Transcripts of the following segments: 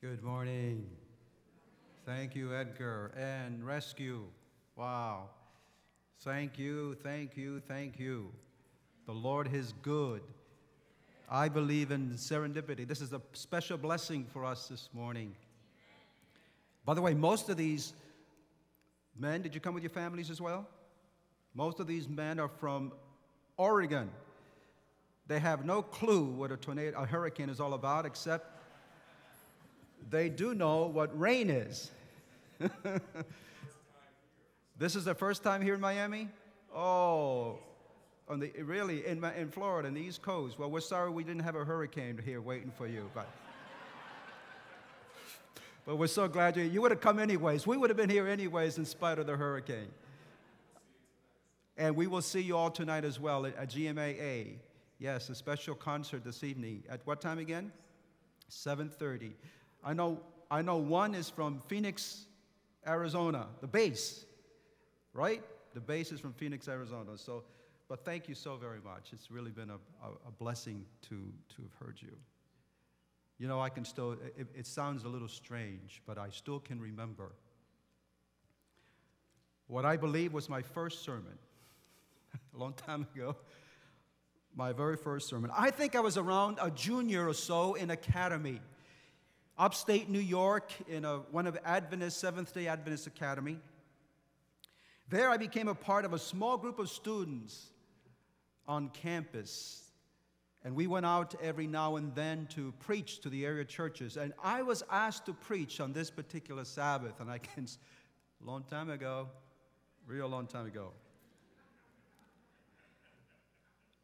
Good morning. Thank you, Edgar. And rescue. Wow. Thank you, thank you, thank you. The Lord is good. I believe in serendipity. This is a special blessing for us this morning. By the way, most of these men, did you come with your families as well? Most of these men are from Oregon. They have no clue what a hurricane is all about, except they do know what rain is. This is the first time here in Miami? Oh, really, in Florida, in the East Coast. Well, we're sorry we didn't have a hurricane here waiting for you. But we're so glad you would have come anyways. We would have been here anyways in spite of the hurricane. And we will see you all tonight as well at GMAA. Yes, a special concert this evening. At what time again? 7:30. I know one is from Phoenix, Arizona, the bass, right? The bass is from Phoenix, Arizona. So, but thank you so very much. It's really been a blessing to have heard you. You know, I can still, it sounds a little strange, but I still can remember what I believe was my first sermon a long time ago. My very first sermon. I think I was around a junior or so in academy. Upstate New York, in one of Adventist, Seventh-day Adventist Academy. There I became a part of a small group of students on campus. And we went out every now and then to preach to the area churches. And I was asked to preach on this particular Sabbath. And a long time ago, real long time ago.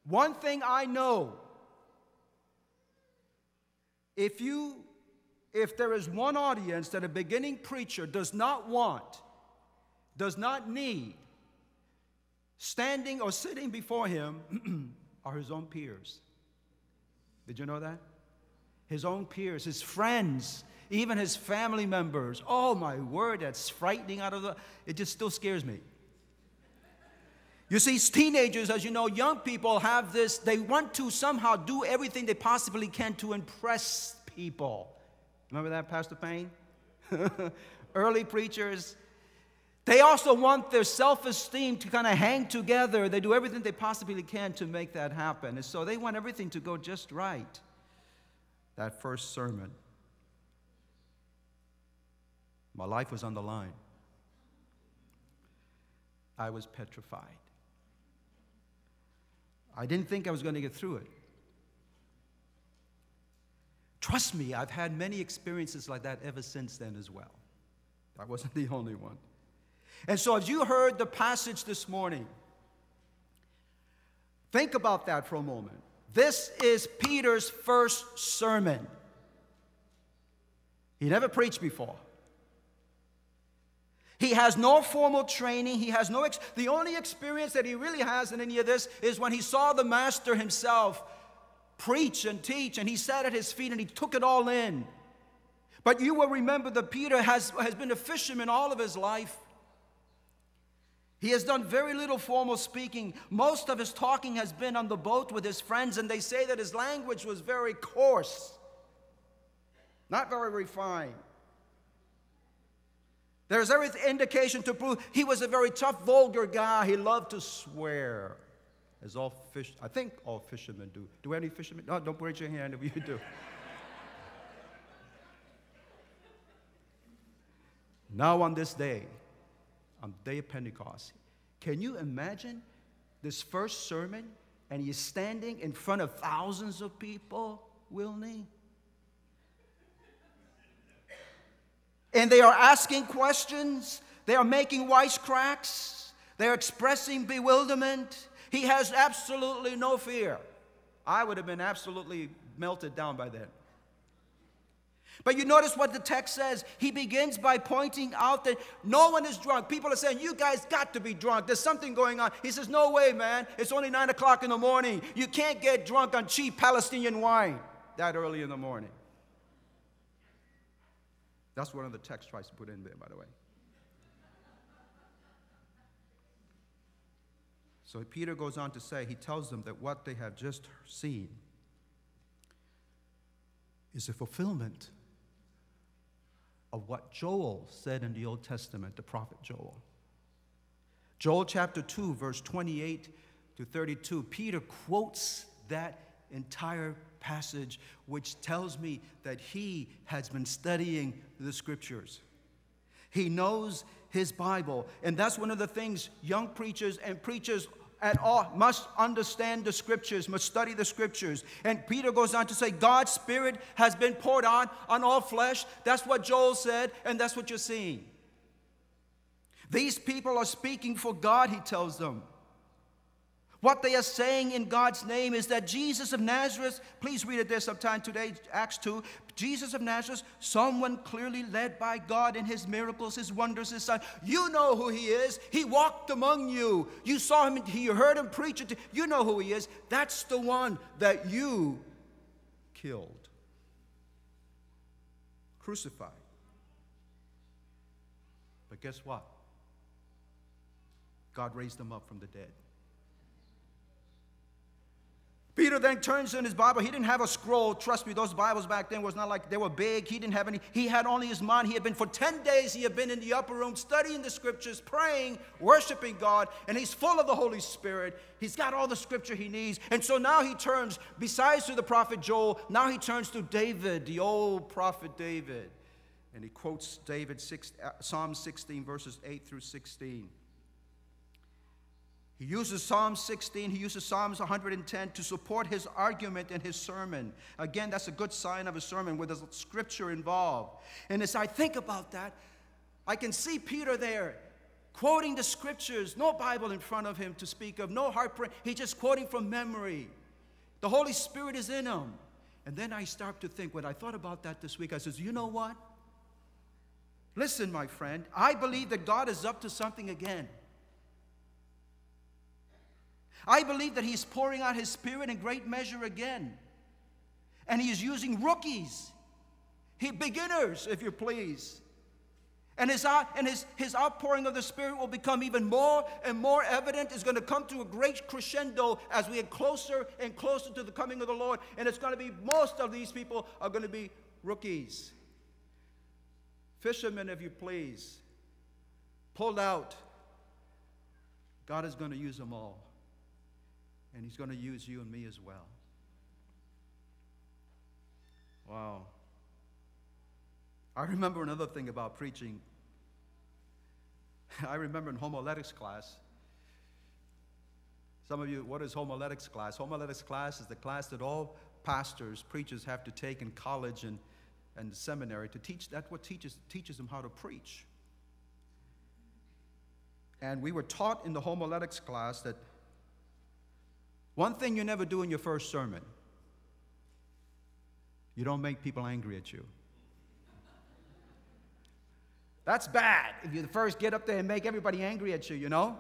One thing I know, if there is one audience that a beginning preacher does not want, does not need, standing or sitting before him are his own peers. Did you know that? His own peers, his friends, even his family members. Oh my word, that's frightening it just still scares me. You see, teenagers, as you know, young people have this, they want to somehow do everything they possibly can to impress people. Remember that, Pastor Payne? Early preachers. They also want their self-esteem to kind of hang together. They do everything they possibly can to make that happen. And so they want everything to go just right. That first sermon, my life was on the line. I was petrified. I didn't think I was going to get through it. Trust me, I've had many experiences like that ever since then as well. I wasn't the only one. And so as you heard the passage this morning, think about that for a moment. This is Peter's first sermon. He never preached before. He has no formal training. He has the only experience that he really has in any of this is when he saw the Master himself preach and teach, and he sat at his feet and he took it all in. But you will remember that Peter has been a fisherman all of his life. He has done very little formal speaking. Most of his talking has been on the boat with his friends, and they say that his language was very coarse, not very refined. There's every indication to prove he was a very tough, vulgar guy. He loved to swear, as I think all fishermen do. Do any fishermen? No, don't raise your hand if you do. Now on this day, on the day of Pentecost, can you imagine this first sermon, and he's standing in front of thousands of people, Wilney? And they are asking questions. They are making wisecracks. They are expressing bewilderment. He has absolutely no fear. I would have been absolutely melted down by then. But you notice what the text says. He begins by pointing out that no one is drunk. People are saying, you guys got to be drunk. There's something going on. He says, no way, man. It's only 9 o'clock in the morning. You can't get drunk on cheap Palestinian wine that early in the morning. That's one of the texts tries to put in there, by the way. So Peter goes on to say, he tells them that what they have just seen is a fulfillment of what Joel said in the Old Testament, the prophet Joel. Joel chapter 2, verse 28 to 32, Peter quotes that entire passage, which tells me that he has been studying the Scriptures. He knows his Bible, and that's one of the things young preachers and preachers at all must understand the Scriptures, must study the Scriptures. And Peter goes on to say, God's Spirit has been poured out on all flesh. That's what Joel said, and that's what you're seeing. These people are speaking for God, he tells them. What they are saying in God's name is that Jesus of Nazareth, please read it there sometime today, Acts 2. Jesus of Nazareth, someone clearly led by God in his miracles, his wonders, his signs. You know who he is. He walked among you. You saw him, you heard him preach it. You know who he is. That's the one that you killed, crucified. But guess what? God raised him up from the dead. Peter then turns in his Bible. He didn't have a scroll. Trust me, those Bibles back then was not like they were big. He didn't have any. He had only his mind. He had been for 10 days, he had been in the upper room studying the Scriptures, praying, worshiping God, and he's full of the Holy Spirit. He's got all the Scripture he needs. And so now he turns, besides to the prophet Joel, now he turns to David, the old prophet David. And he quotes Psalm 16, verses 8 through 16. He uses Psalm 16, he uses Psalms 110 to support his argument in his sermon. Again, that's a good sign of a sermon where there's Scripture involved. And as I think about that, I can see Peter there quoting the Scriptures, no Bible in front of him to speak of, no heartbreak. He's just quoting from memory. The Holy Spirit is in him. And then I start to think, when I thought about that this week, I said, you know what? Listen, my friend, I believe that God is up to something again. I believe that he's pouring out his Spirit in great measure again. And he is using rookies, beginners, if you please. And his outpouring of the Spirit will become even more and more evident. It's going to come to a great crescendo as we get closer and closer to the coming of the Lord. And it's going to be, most of these people are going to be rookies. Fishermen, if you please, pulled out. God is going to use them all. And he's going to use you and me as well. Wow. I remember another thing about preaching. I remember in homiletics class. Some of you, what is homiletics class? Homiletics class is the class that all pastors, preachers have to take in college and seminary to teach. That's what teaches them how to preach. And we were taught in the homiletics class that one thing you never do in your first sermon, you don't make people angry at you. That's bad if you first get up there and make everybody angry at you, you know?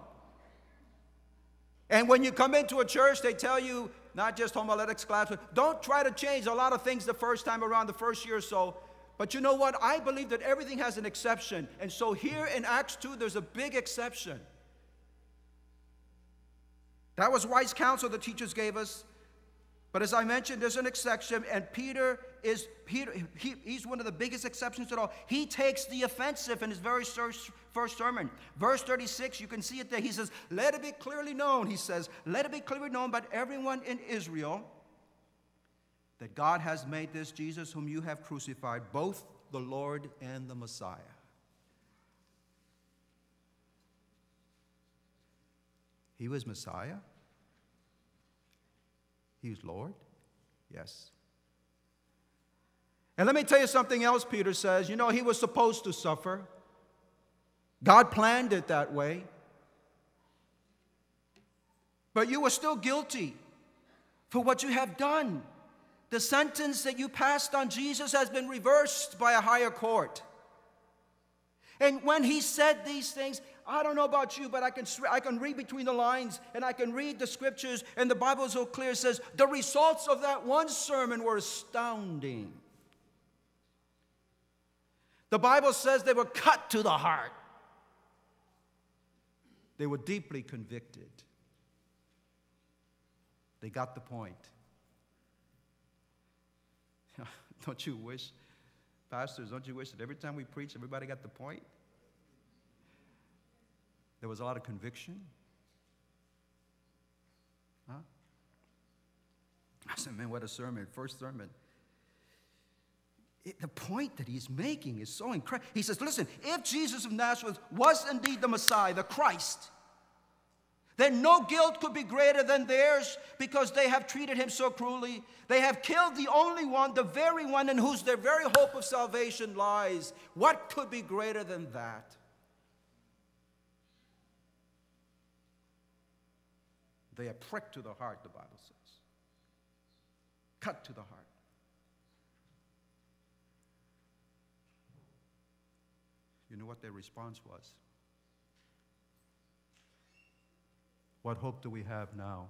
And when you come into a church, they tell you, not just homiletics class, but don't try to change a lot of things the first time around, the first year or so. But you know what? I believe that everything has an exception. And so here in Acts 2, there's a big exception. That was wise counsel the teachers gave us. But as I mentioned, there's an exception, and he's one of the biggest exceptions at all. He takes the offensive in his very first sermon. Verse 36, you can see it there. He says, let it be clearly known, he says, let it be clearly known by everyone in Israel that God has made this Jesus whom you have crucified, both the Lord and the Messiah. He was Messiah. He was Lord. Yes. And let me tell you something else Peter says. You know, he was supposed to suffer. God planned it that way. But you were still guilty for what you have done. The sentence that you passed on Jesus has been reversed by a higher court. And when he said these things, I don't know about you, but I can read between the lines, and I can read the Scriptures, and the Bible is so clear. It says the results of that one sermon were astounding. The Bible says they were cut to the heart. They were deeply convicted. They got the point. Don't you wish Pastors, don't you wish that every time we preach, everybody got the point? There was a lot of conviction. Huh? I said, man, what a sermon. First sermon. The point that he's making is so incredible. He says, listen, if Jesus of Nazareth was indeed the Messiah, the Christ, then no guilt could be greater than theirs because they have treated him so cruelly. They have killed the only one, the very one in whose their very hope of salvation lies. What could be greater than that? They are pricked to the heart, the Bible says. Cut to the heart. You know what their response was? What hope do we have now?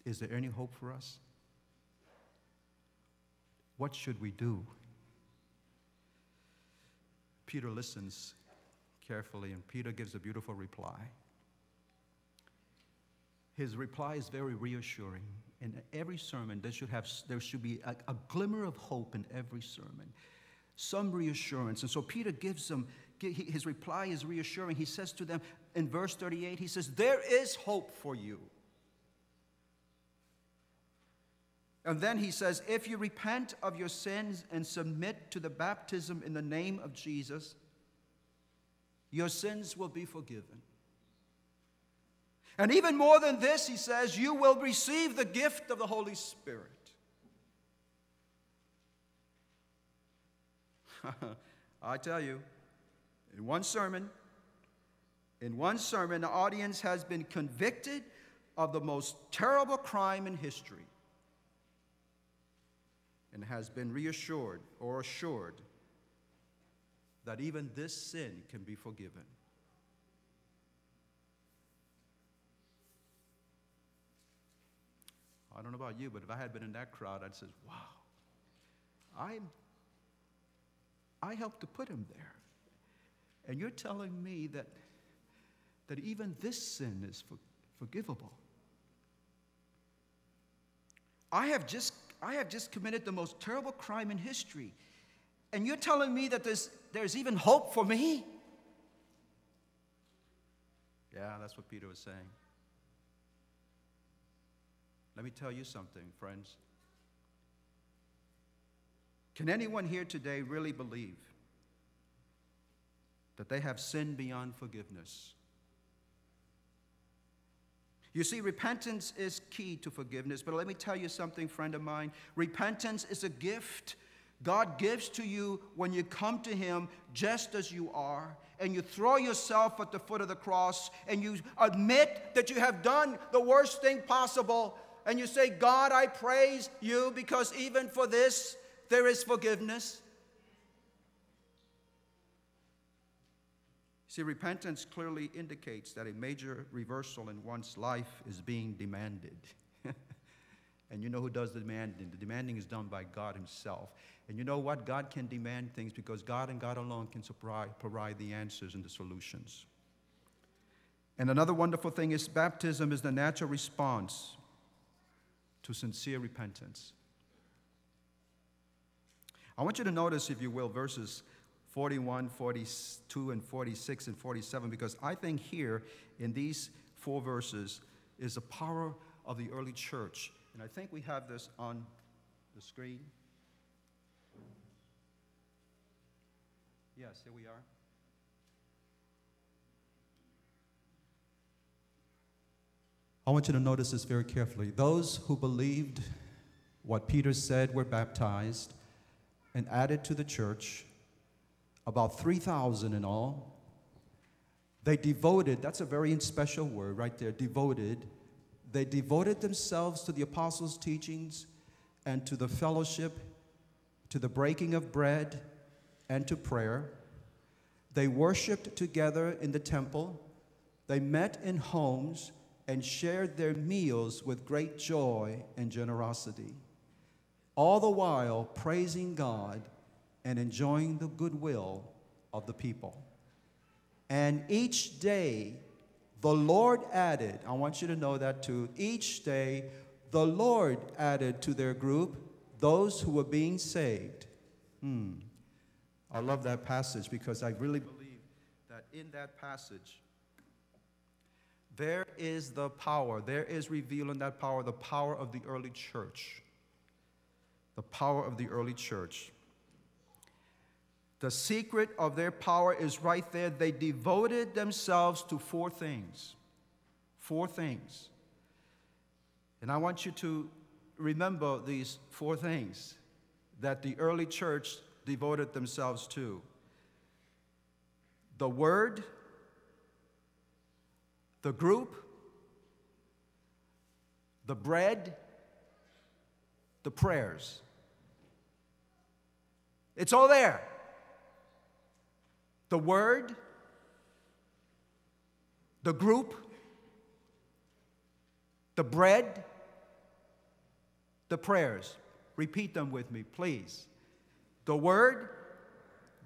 Is there any hope for us? What should we do? Peter listens carefully, and Peter gives a beautiful reply. His reply is very reassuring. In every sermon, there should be a glimmer of hope in every sermon, some reassurance. And so Peter gives them, his reply is reassuring. He says to them in verse 38, he says, there is hope for you. And then he says, if you repent of your sins and submit to the baptism in the name of Jesus, your sins will be forgiven. And even more than this, he says, you will receive the gift of the Holy Spirit. I tell you, in one sermon, the audience has been convicted of the most terrible crime in history and has been reassured or assured that even this sin can be forgiven. I don't know about you, but if I had been in that crowd, I'd say, wow, I helped to put him there. And you're telling me that even this sin is forgivable. I have just committed the most terrible crime in history. And you're telling me that there's even hope for me? Yeah, that's what Peter was saying. Let me tell you something, friends. Can anyone here today really believe that they have sinned beyond forgiveness? You see, repentance is key to forgiveness, but let me tell you something, friend of mine. Repentance is a gift God gives to you when you come to him just as you are, and you throw yourself at the foot of the cross, and you admit that you have done the worst thing possible, and you say, God, I praise you because even for this, there is forgiveness. See, repentance clearly indicates that a major reversal in one's life is being demanded. And you know who does the demanding? The demanding is done by God himself. And you know what? God can demand things because God and God alone can provide the answers and the solutions. And another wonderful thing is baptism is the natural response to sincere repentance. I want you to notice, if you will, verses 41, 42, and 46, and 47, because I think here in these 4 verses is the power of the early church. And I think we have this on the screen. Yes, here we are. I want you to notice this very carefully. Those who believed what Peter said were baptized and added to the church, about 3,000 in all. They devoted, that's a very special word right there, devoted. They devoted themselves to the apostles' teachings and to the fellowship, to the breaking of bread, and to prayer. They worshiped together in the temple. They met in homes and shared their meals with great joy and generosity, all the while praising God and enjoying the goodwill of the people. And each day, the Lord added, I want you to know that too, each day, the Lord added to their group those who were being saved. I love that passage because I really believe that in that passage, there is the power. There is revealed in that power, the power of the early church. The power of the early church. The secret of their power is right there. They devoted themselves to 4 things. 4 things. And I want you to remember these 4 things that the early church devoted themselves to. The Word, the group, the bread, the prayers. It's all there. The Word, the group, the bread, the prayers. Repeat them with me, please. The Word,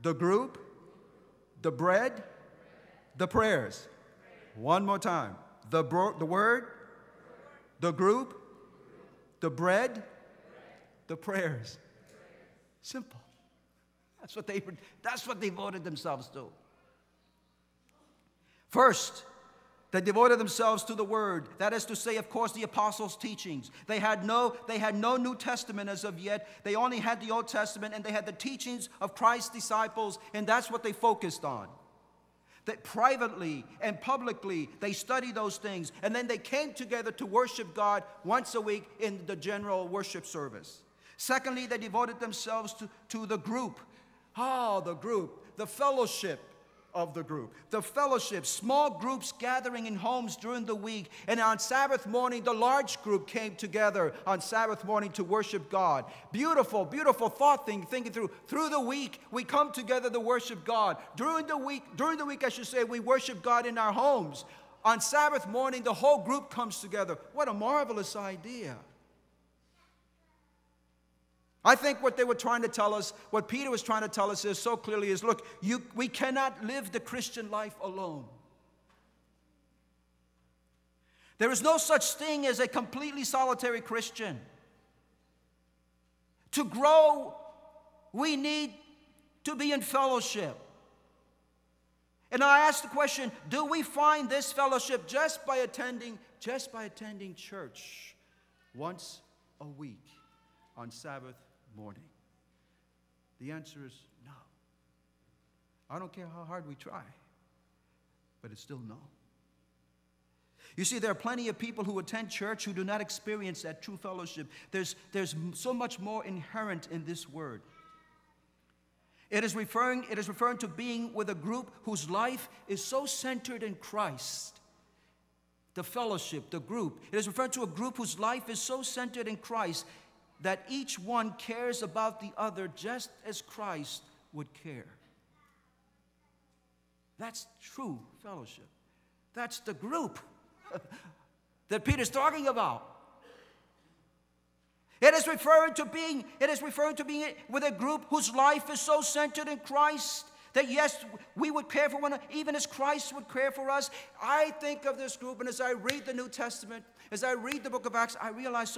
the group, the bread, the prayers. One more time. The Word, the group, the bread, the prayers. Simple. That's what they devoted themselves to. First, they devoted themselves to the Word. That is to say, of course, the apostles' teachings. They had no New Testament as of yet. They only had the Old Testament, and they had the teachings of Christ's disciples, and that's what they focused on. That privately and publicly, they studied those things, and then they came together to worship God once a week in the general worship service. Secondly, they devoted themselves to the group. The group, the fellowship of the group. The fellowship, small groups gathering in homes during the week. And on Sabbath morning, the large group came together on Sabbath morning to worship God. Beautiful, beautiful thought thinking through. Through the week, we come together to worship God. During the week, I should say, we worship God in our homes. On Sabbath morning, the whole group comes together. What a marvelous idea. I think what they were trying to tell us, what Peter was trying to tell us is so clearly is, look, we cannot live the Christian life alone. There is no such thing as a completely solitary Christian. To grow, we need to be in fellowship. And I ask the question, do we find this fellowship just by attending church once a week on Sabbath morning? The answer is no. I don't care how hard we try, but it's still no. You see, there are plenty of people who attend church who do not experience that true fellowship. There's so much more inherent in this word. It is referring to being with a group whose life is so centered in Christ. The fellowship, the group. It is referring to a group whose life is so centered in Christ that each one cares about the other just as Christ would care. That's true fellowship. That's the group that Peter's talking about. It is referring to being with a group whose life is so centered in Christ that yes, we would care for one another, even as Christ would care for us. I think of this group, and as I read the New Testament, as I read the book of Acts, I realize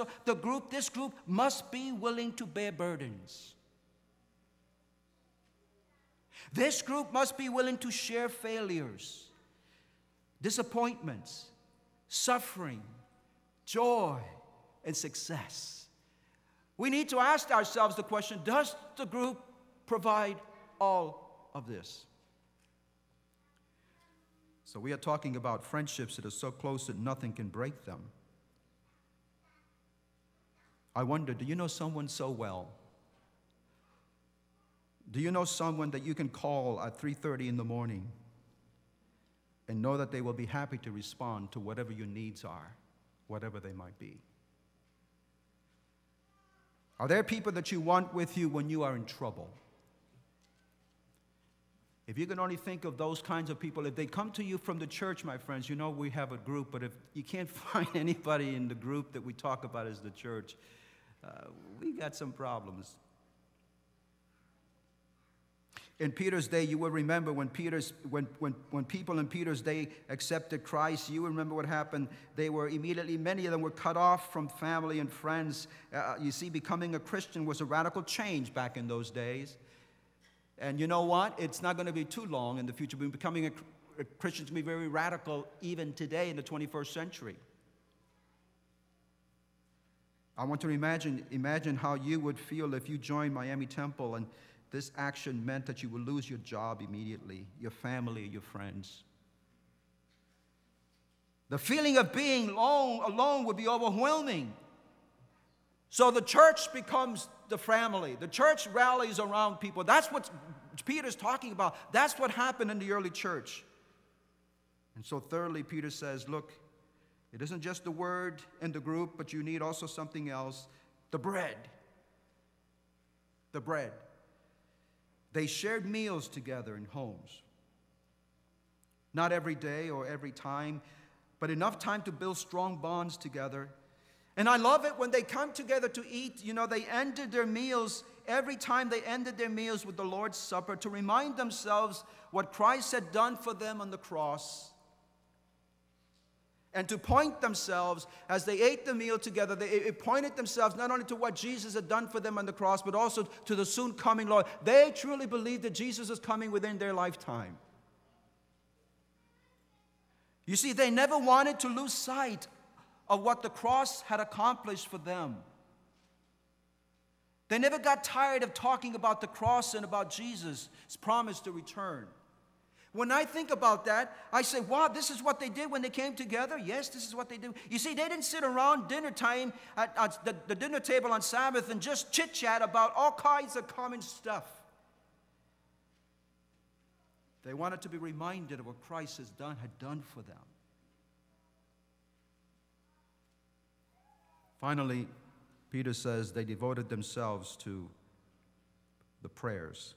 this group must be willing to bear burdens. This group must be willing to share failures, disappointments, suffering, joy, and success. We need to ask ourselves the question, does the group provide all of this? So we are talking about friendships that are so close that nothing can break them. I wonder, do you know someone so well? Do you know someone that you can call at 3:30 in the morning and know that they will be happy to respond to whatever your needs are, whatever they might be? Are there people that you want with you when you are in trouble? If you can only think of those kinds of people, if they come to you from the church, my friends, you know we have a group, but if you can't find anybody in the group that we talk about as the church, we got some problems. In Peter's day, you will remember when people in Peter's day accepted Christ, you remember what happened. They were immediately, many of them were cut off from family and friends. You see, becoming a Christian was a radical change back in those days. And you know what? It's not going to be too long in the future. Becoming a Christian is going to be very radical even today in the 21st century. I want to imagine how you would feel if you joined Miami Temple and this action meant that you would lose your job immediately, your family, your friends. The feeling of being alone would be overwhelming. So the church becomes the family. The church rallies around people. That's what Peter's talking about. That's what happened in the early church. And so thirdly, Peter says, look, it isn't just the word and the group, but you need also something else, the bread. The bread. They shared meals together in homes. Not every day or every time, but enough time to build strong bonds together. And I love it when they come together to eat. You know, they ended their meals, every time they ended their meals with the Lord's Supper to remind themselves what Christ had done for them on the cross. And to point themselves, as they ate the meal together, they pointed themselves not only to what Jesus had done for them on the cross, but also to the soon coming Lord. They truly believed that Jesus is coming within their lifetime. You see, they never wanted to lose sight of what the cross had accomplished for them. They never got tired of talking about the cross and about Jesus' promise to return. When I think about that, I say, wow, this is what they did when they came together? Yes, this is what they did. You see, they didn't sit around dinner time at the dinner table on Sabbath and just chit-chat about all kinds of common stuff. They wanted to be reminded of what Christ had done for them. Finally, Peter says they devoted themselves to the prayers.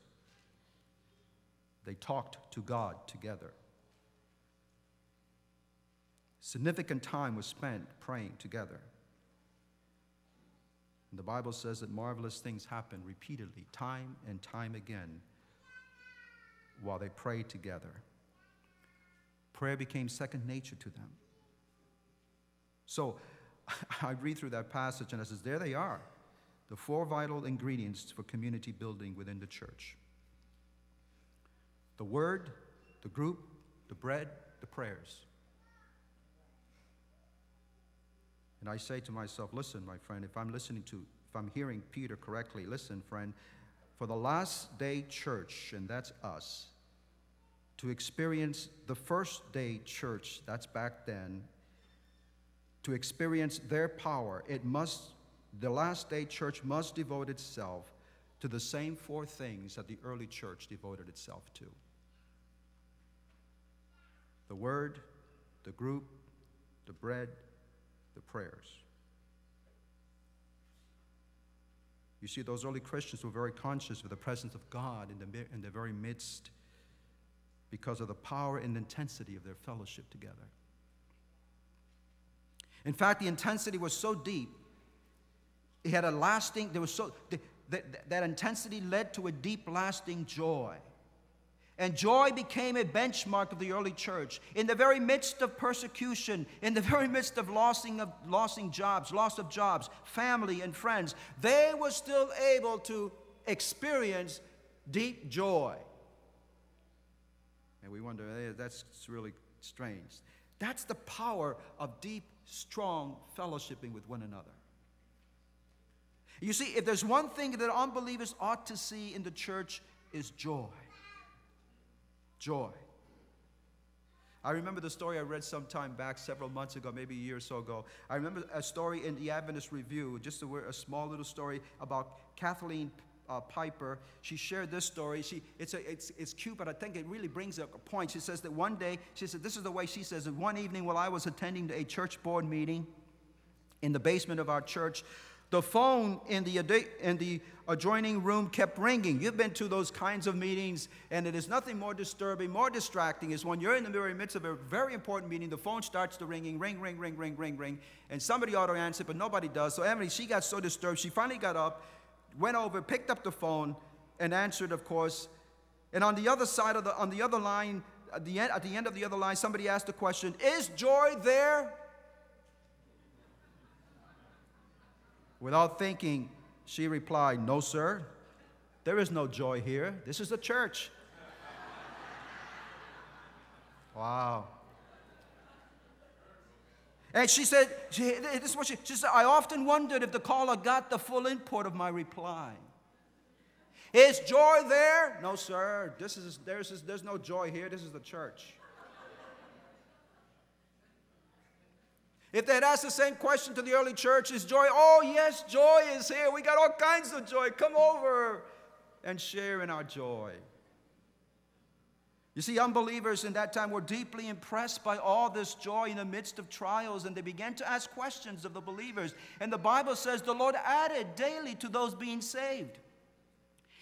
They talked to God together. Significant time was spent praying together. And the Bible says that marvelous things happened repeatedly, time and time again, while they prayed together. Prayer became second nature to them. So I read through that passage and it says, there they are, the four vital ingredients for community building within the church. The word, the group, the bread, the prayers. And I say to myself, listen, my friend, if I'm hearing Peter correctly, listen, friend, for the last day church, and that's us, to experience the first day church, that's back then, to experience their power, the last day church must devote itself to the same four things that the early church devoted itself to. The word, the group, the bread, the prayers. You see, those early Christians were very conscious of the presence of God in the very midst because of the power and intensity of their fellowship together. In fact, the intensity was so deep, it had a lasting, that intensity led to a deep, lasting joy. And joy became a benchmark of the early church. In the very midst of persecution, in the very midst of loss of jobs, family and friends, they were still able to experience deep joy. And we wonder, hey, that's really strange. That's the power of deep, strong fellowshipping with one another. You see, if there's one thing that unbelievers ought to see in the church is joy. Joy. I remember the story I read sometime back, several months ago, maybe a year or so ago. I remember a story in the Adventist Review, just a small little story about Kathleen Piper. She shared this story. It's cute, but I think it really brings up a point. She says that one day, she said, this is the way she says it, one evening while I was attending a church board meeting in the basement of our church, the phone in the adjoining room kept ringing. You've been to those kinds of meetings, and it is nothing more disturbing, more distracting is when you're in the very midst of a very important meeting, the phone starts to ringing, ring, ring, ring, ring, ring, ring, and somebody ought to answer, but nobody does. So Emily, she got so disturbed, she finally got up, went over, picked up the phone, and answered, of course, And on the other side of on the other line, at the end of the other line, somebody asked the question, is joy there? Without thinking, she replied, no, sir. There is no joy here. This is the church. Wow. And she said, this is what she said, I often wondered if the caller got the full import of my reply. Is joy there? No, sir. There's no joy here. This is the church. If they had asked the same question to the early church, is joy? Oh, yes, joy is here. We got all kinds of joy. Come over and share in our joy. You see, unbelievers in that time were deeply impressed by all this joy in the midst of trials, and they began to ask questions of the believers. And the Bible says the Lord added daily to those being saved.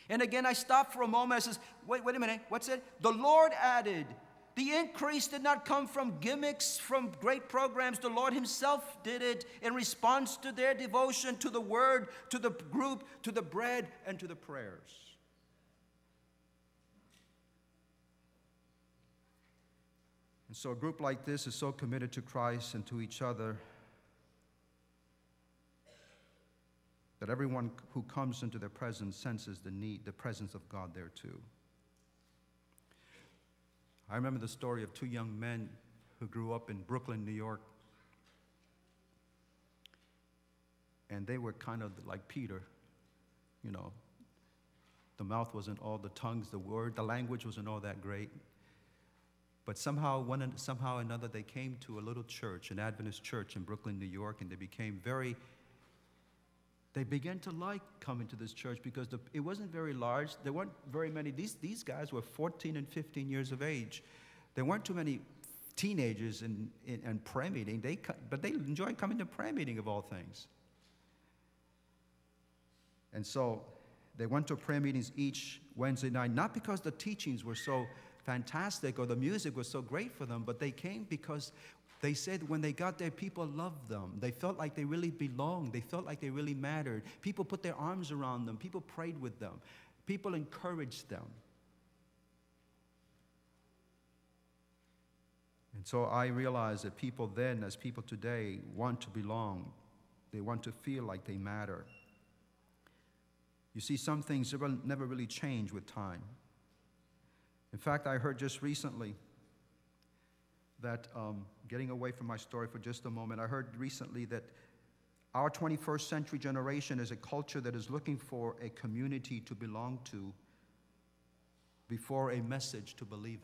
And again, I stopped for a moment. I says, wait a minute. What's it? The Lord added. The increase did not come from gimmicks, from great programs. The Lord himself did it in response to their devotion to the word, to the group, to the bread, and to the prayers. And so a group like this is so committed to Christ and to each other that everyone who comes into their presence senses the presence of God there too. I remember the story of two young men who grew up in Brooklyn, New York. And they were kind of like Peter, you know. The mouth wasn't all the tongues, the language wasn't all that great. But somehow or another, they came to a little church, an Adventist church in Brooklyn, New York, and they began to like coming to this church because it wasn't very large. There weren't very many. These guys were 14 and 15 years of age. There weren't too many teenagers in prayer meeting, but they enjoyed coming to prayer meeting of all things. And so they went to prayer meetings each Wednesday night, not because the teachings were so fantastic or the music was so great for them, but they came because they said when they got there, people loved them. They felt like they really belonged. They felt like they really mattered. People put their arms around them. People prayed with them. People encouraged them. And so I realized that people then, as people today, want to belong. They want to feel like they matter. You see, some things never really change with time. In fact, I heard just recently that, getting away from my story for just a moment, I heard recently that our 21st century generation is a culture that is looking for a community to belong to before a message to believe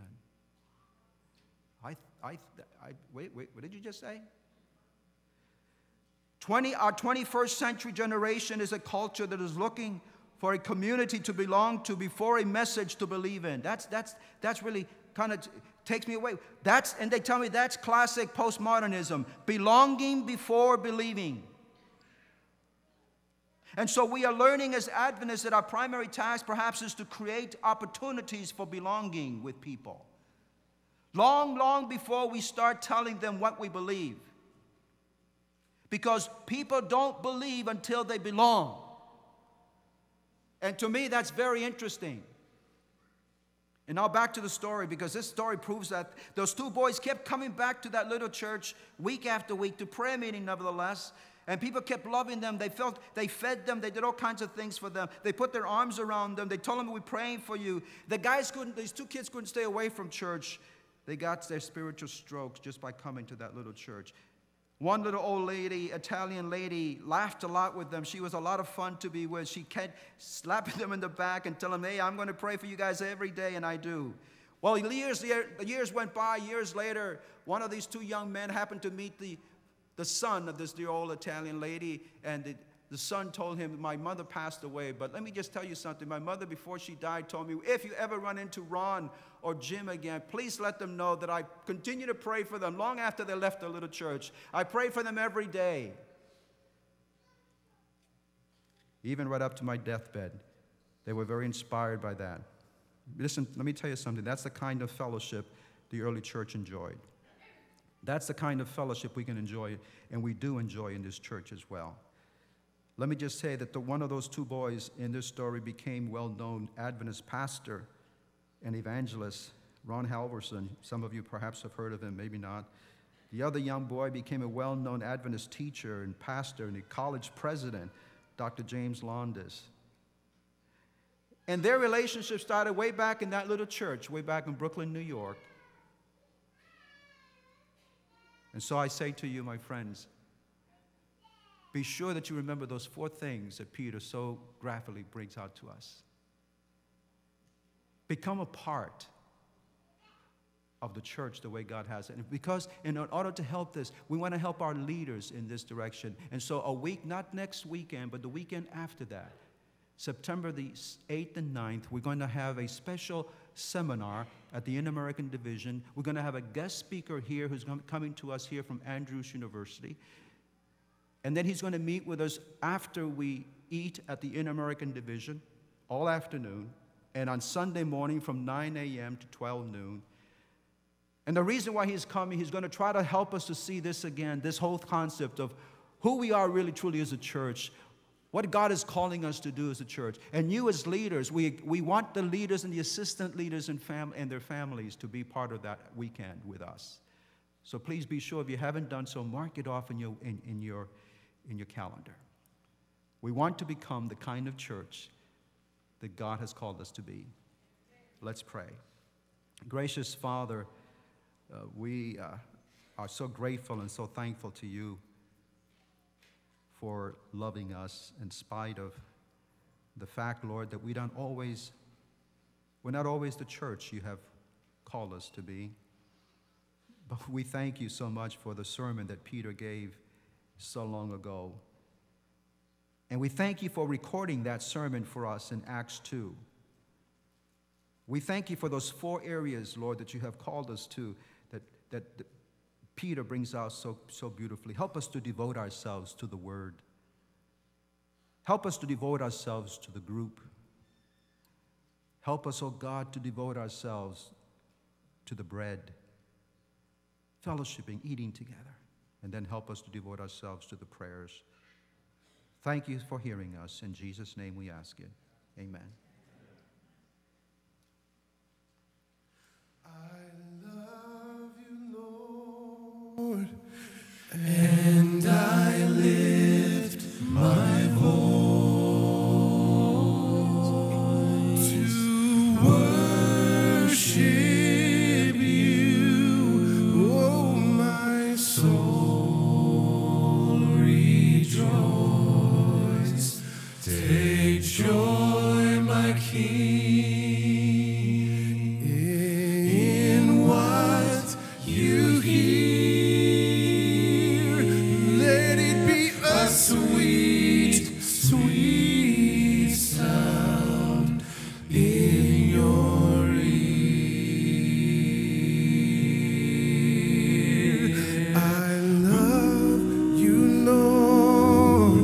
in. Wait, what did you just say? Our 21st century generation is a culture that is looking for a community to belong to before a message to believe in. That's really kind of takes me away. And they tell me that's classic postmodernism. Belonging before believing. And so we are learning as Adventists that our primary task perhaps is to create opportunities for belonging with people. Long, long before we start telling them what we believe. Because people don't believe until they belong. And to me, that's very interesting. And now back to the story, because this story proves that those two boys kept coming back to that little church week after week to prayer meeting nevertheless. And people kept loving them. They fed them. They did all kinds of things for them. They put their arms around them. They told them, we're praying for you. These two kids couldn't stay away from church. They got their spiritual strokes just by coming to that little church. One little old lady, Italian lady, laughed a lot with them. She was a lot of fun to be with. She kept slapping them in the back and telling them, hey, I'm going to pray for you guys every day, and I do. Well, years went by. Years later, one of these two young men happened to meet the son of this dear old Italian lady, and the son told him, my mother passed away, but let me just tell you something. My mother, before she died, told me, if you ever run into Ron or Jim again, please let them know that I continue to pray for them long after they left their little church. I pray for them every day. Even right up to my deathbed. They were very inspired by that. Listen, let me tell you something. That's the kind of fellowship the early church enjoyed. That's the kind of fellowship we can enjoy, and we do enjoy in this church as well. Let me just say that one of those two boys in this story became well-known Adventist pastor an evangelist, Ron Halverson. Some of you perhaps have heard of him, maybe not. The other young boy became a well-known Adventist teacher and pastor and a college president, Dr. James Londas. And their relationship started way back in that little church, way back in Brooklyn, New York. And so I say to you, my friends, be sure that you remember those 4 things that Peter so graphically brings out to us. Become a part of the church the way God has it. And because in order to help this, we want to help our leaders in this direction. And so a week, not next weekend, but the weekend after that, September the 8th and 9th, we're going to have a special seminar at the Inter-American Division. We're going to have a guest speaker here who's coming to us here from Andrews University. And then he's going to meet with us after we eat at the Inter-American Division all afternoon, and on Sunday morning from 9 a.m. to 12 noon. And the reason why he's coming, he's going to try to help us to see this again, this whole concept of who we are really truly as a church, what God is calling us to do as a church. And you as leaders, we want the leaders and the assistant leaders and their families to be part of that weekend with us. So please be sure, if you haven't done so, mark it off in your calendar. We want to become the kind of church that God has called us to be. Let's pray. Gracious Father, we are so grateful and so thankful to you for loving us in spite of the fact, Lord, that we're not always the church you have called us to be. But we thank you so much for the sermon that Peter gave so long ago. And we thank you for recording that sermon for us in Acts 2. We thank you for those 4 areas, Lord, that you have called us to, that Peter brings out so beautifully. Help us to devote ourselves to the Word. Help us to devote ourselves to the group. Help us, oh God, to devote ourselves to the bread, fellowshipping, eating together. And then help us to devote ourselves to the prayers. Thank you for hearing us. In Jesus' name we ask it. Amen. I love you, Lord, and I lift my voice to worship you, oh my soul, rejoice. Take joy, my King, in what you hear. Let it be a sweet, sweet sound in your ear. I love you, Lord,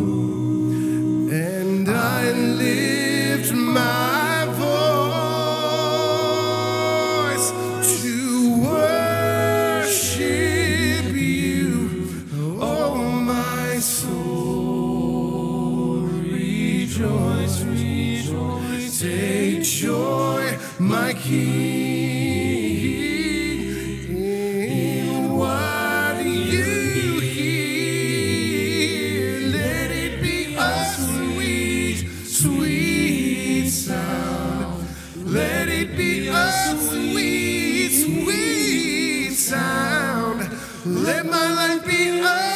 and I lift my voice to worship you, oh my soul, rejoice, rejoice. Take joy, my King, in what you hear. Let it be a sweet, sweet sound. Let it be a sweet, sweet sound. Let my life be a